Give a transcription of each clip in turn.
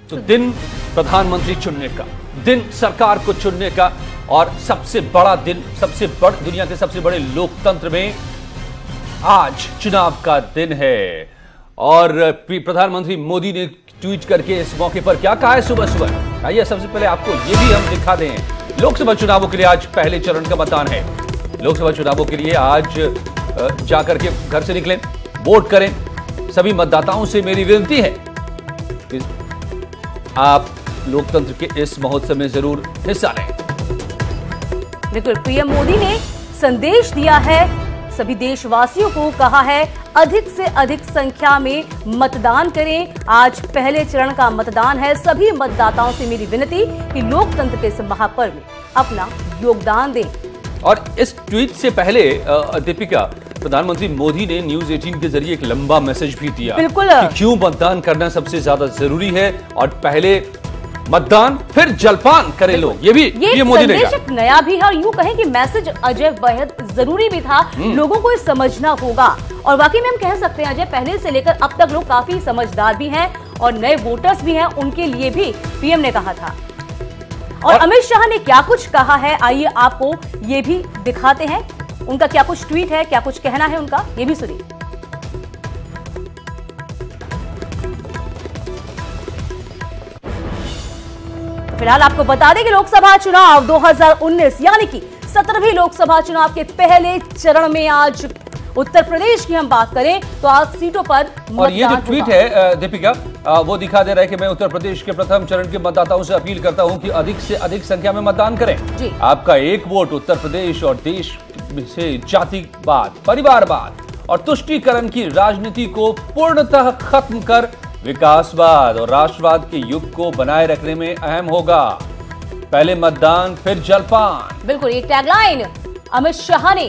तो दिन प्रधानमंत्री चुनने का, दिन सरकार को चुनने का, और सबसे बड़ा दिन, दुनिया के सबसे बड़े लोकतंत्र में आज चुनाव का दिन है। और प्रधानमंत्री मोदी ने ट्वीट करके इस मौके पर क्या कहा है सुबह सुबह, आइए सबसे पहले आपको ये भी हम दिखा दें। लोकसभा चुनावों के लिए आज पहले चरण का मतदान है। लोकसभा चुनावों के लिए आज जाकर के घर से निकलें, वोट करें। सभी मतदाताओं से मेरी विनती है कि आप लोकतंत्र के इस महोत्सव में जरूर हिस्सा लें। बिल्कुल, पीएम मोदी ने संदेश दिया है, सभी देशवासियों को कहा है अधिक से अधिक संख्या में मतदान करें। आज पहले चरण का मतदान है। सभी मतदाताओं से मेरी विनती कि लोकतंत्र के इस महापर्व में अपना योगदान दें। और इस ट्वीट से पहले दीपिका, प्रधानमंत्री मोदी ने न्यूज 18 के जरिए एक लंबा मैसेज भी दिया। बिल्कुल, कि क्यों मतदान करना सबसे ज्यादा जरूरी है और पहले मतदान फिर जलपान करें लोग। ये मोदी ने कहा। एक नया भी है और यूं कहें कि मैसेज अजय बेहद जरूरी भी था। लोगों को समझना होगा और वाकई में हम कह सकते हैं अजय, पहले से लेकर अब तक लोग काफी समझदार भी हैं और नए वोटर्स भी हैं, उनके लिए भी पीएम ने कहा था। और अमित शाह ने क्या कुछ कहा है, आइए आपको ये भी दिखाते हैं। उनका क्या कुछ ट्वीट है, क्या कुछ कहना है उनका, ये भी सुनिए। फिलहाल आपको बता दें कि लोकसभा चुनाव 2019 यानी कि 17वीं लोकसभा चुनाव के पहले चरण में आज उत्तर प्रदेश की हम बात करें तो आज सीटों पर और ये जो ट्वीट है दीपिका, वो दिखा दे रहा है कि मैं उत्तर प्रदेश के प्रथम चरण के मतदाताओं से अपील करता हूं कि अधिक से अधिक संख्या में मतदान करें। आपका एक वोट उत्तर प्रदेश और देश से जातिवाद, परिवारवाद और तुष्टीकरण की राजनीति को पूर्णतः खत्म कर विकासवाद और राष्ट्रवाद के युग को बनाए रखने में अहम होगा। पहले मतदान फिर जलपान। बिल्कुल, एक टैगलाइन अमित शाह ने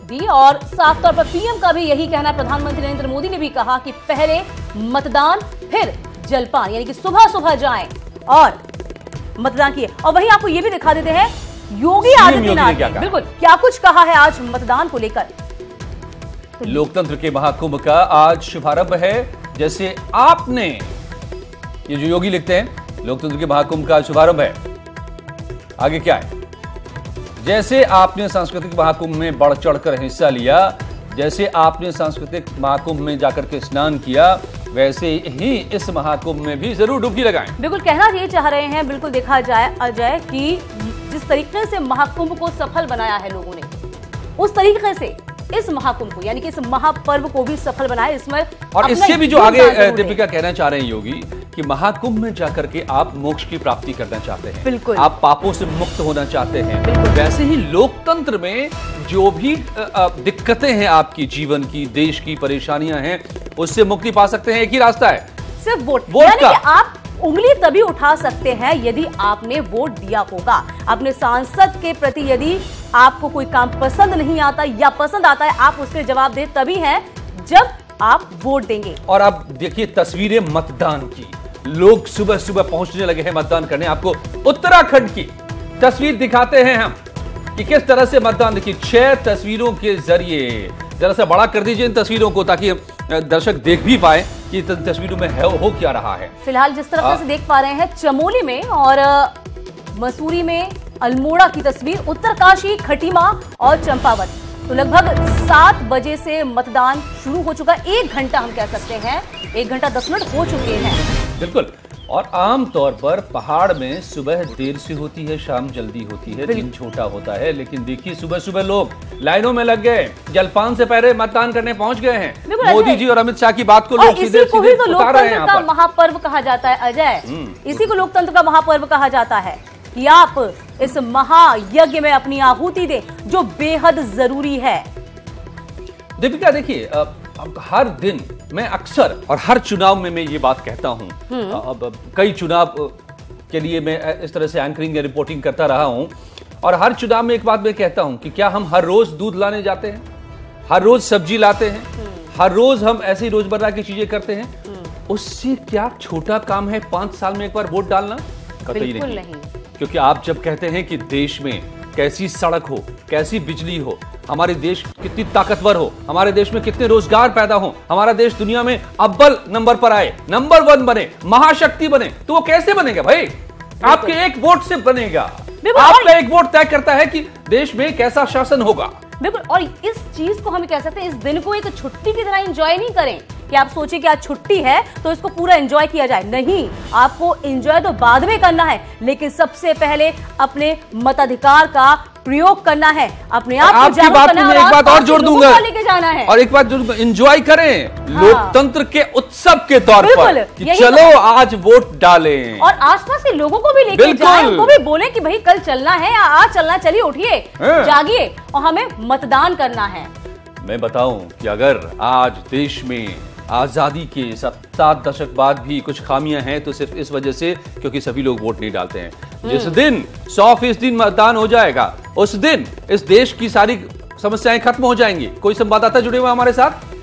दी और साफ तौर पर पीएम का भी यही कहना है। प्रधानमंत्री नरेंद्र मोदी ने भी कहा कि पहले मतदान फिर जलपान, यानी कि सुबह सुबह जाएं और मतदान किए। और वहीं आपको यह भी दिखा देते हैं योगी आदित्यनाथ ने बिल्कुल क्या कुछ कहा है आज मतदान को लेकर। लोकतंत्र के महाकुंभ का आज शुभारंभ है। जैसे आपने, ये जो योगी लिखते हैं, लोकतंत्र के महाकुंभ का शुभारंभ है। आगे क्या है? जैसे आपने सांस्कृतिक महाकुंभ में बढ़ चढ़कर हिस्सा लिया, जैसे आपने सांस्कृतिक महाकुंभ में जाकर के स्नान किया, वैसे ही इस महाकुंभ में भी जरूर डुबकी लगाएं। बिल्कुल, कहना ये चाह रहे हैं, बिल्कुल देखा जाए अजय कि जिस तरीके से महाकुंभ को सफल बनाया है लोगों ने, उस तरीके से इस महाकुंभ को यानी कि इस महापर्व को भी सफल बनाया। इसमें और इससे भी जो आगे दीपिका कहना चाह रहे हैं योगी कि महाकुंभ में जाकर के आप मोक्ष की प्राप्ति करना चाहते हैं, बिल्कुल आप पापों से मुक्त होना चाहते हैं, वैसे ही लोकतंत्र में जो भी दिक्कतें हैं आपकी जीवन की, देश की परेशानियां हैं, उससे मुक्ति पा सकते हैं। एक ही रास्ता है, सिर्फ वोट का। आप उंगली तभी उठा सकते हैं यदि आपने वोट दिया होगा। अपने सांसद के प्रति यदि आपको कोई काम पसंद नहीं आता या पसंद आता है, आप उसके जवाब दे तभी हैं जब आप वोट देंगे। और आप देखिए तस्वीरें मतदान की, लोग सुबह सुबह पहुंचने लगे हैं मतदान करने। आपको उत्तराखंड की तस्वीर दिखाते हैं हम कि किस तरह से मतदान। देखिए 6 तस्वीरों के जरिए, जरा सा बड़ा कर दीजिए इन तस्वीरों को ताकि दर्शक देख भी पाए कि तस्वीरों में हो क्या रहा है। फिलहाल जिस तरह से देख पा रहे हैं चमोली में और मसूरी में अल्मोड़ा की तस्वीर, उत्तरकाशी, खटीमा और चंपावत। तो लगभग 7 बजे से मतदान शुरू हो चुका। 1 घंटा हम कह सकते हैं, 1 घंटा 10 मिनट हो चुके हैं। बिल्कुल, और आमतौर पर पहाड़ में सुबह देर से होती है, शाम जल्दी होती है, दिन छोटा होता है। लेकिन देखिए सुबह सुबह लोग लाइनों में लग गए, जलपान से पहले मतदान करने पहुंच गए हैं। मोदी जी और अमित शाह की बात को लोग सीधे तो लोकतंत्र का महापर्व कहा जाता है अजय। इसी को लोकतंत्र का महापर्व कहा जाता है कि आप इस महायज्ञ में अपनी आहुति दें, जो बेहद जरूरी है। दीपिका देखिए, हर दिन मैं अक्सर और हर चुनाव में मैं ये बात कहता हूं, अब कई चुनाव के लिए मैं इस तरह से एंकरिंग या रिपोर्टिंग करता रहा हूं, और हर चुनाव में एक बात मैं कहता हूं कि क्या हम हर रोज दूध लाने जाते हैं, हर रोज सब्जी लाते हैं, हर रोज हम ऐसी रोजमर्रा की चीजें करते हैं? उससे क्या छोटा काम है 5 साल में एक बार वोट डालना? कतई नहीं। क्योंकि आप जब कहते हैं कि देश में कैसी सड़क हो, कैसी बिजली हो, हमारे देश कितनी ताकतवर हो, हमारे देश में कितने रोजगार पैदा हो, हमारा देश दुनिया में अव्वल नंबर पर आए, नंबर 1 बने, महाशक्ति बने, तो वो कैसे बनेगा भाई? आपके एक वोट से बनेगा। आपका एक वोट तय करता है कि देश में कैसा शासन होगा। बिल्कुल, और इस चीज को हम कह सकते हैं, इस दिन को एक छुट्टी की तरह एंजॉय नहीं करें कि आप सोचिए कि आज छुट्टी है तो इसको पूरा एंजॉय किया जाए। नहीं, आपको एंजॉय तो बाद में करना है, लेकिन सबसे पहले अपने मताधिकार का प्रयोग करना है, अपने आप को जागरूक करना है। एक बात और जोड़ दूंगा, लेके जाना है और एक बात जोड़, एंजॉय करें लोकतंत्र के उत्सव के तौर पर कि चलो आज वोट डालें, और आसपास के लोगों को भी लेके जाएं, उनको भी बोले कि भाई कल चलना है या आज चलना, चलिए उठिए, जागिए और हमें मतदान करना है। मैं बताऊं कि अगर आज देश में आजादी के 7 दशक बाद भी कुछ खामियां हैं तो सिर्फ इस वजह से क्योंकि सभी लोग वोट नहीं डालते हैं। जिस दिन 100% मतदान हो जाएगा उस दिन इस देश की सारी समस्याएं खत्म हो जाएंगी। कोई संवाददाता जुड़े हुए हमारे साथ।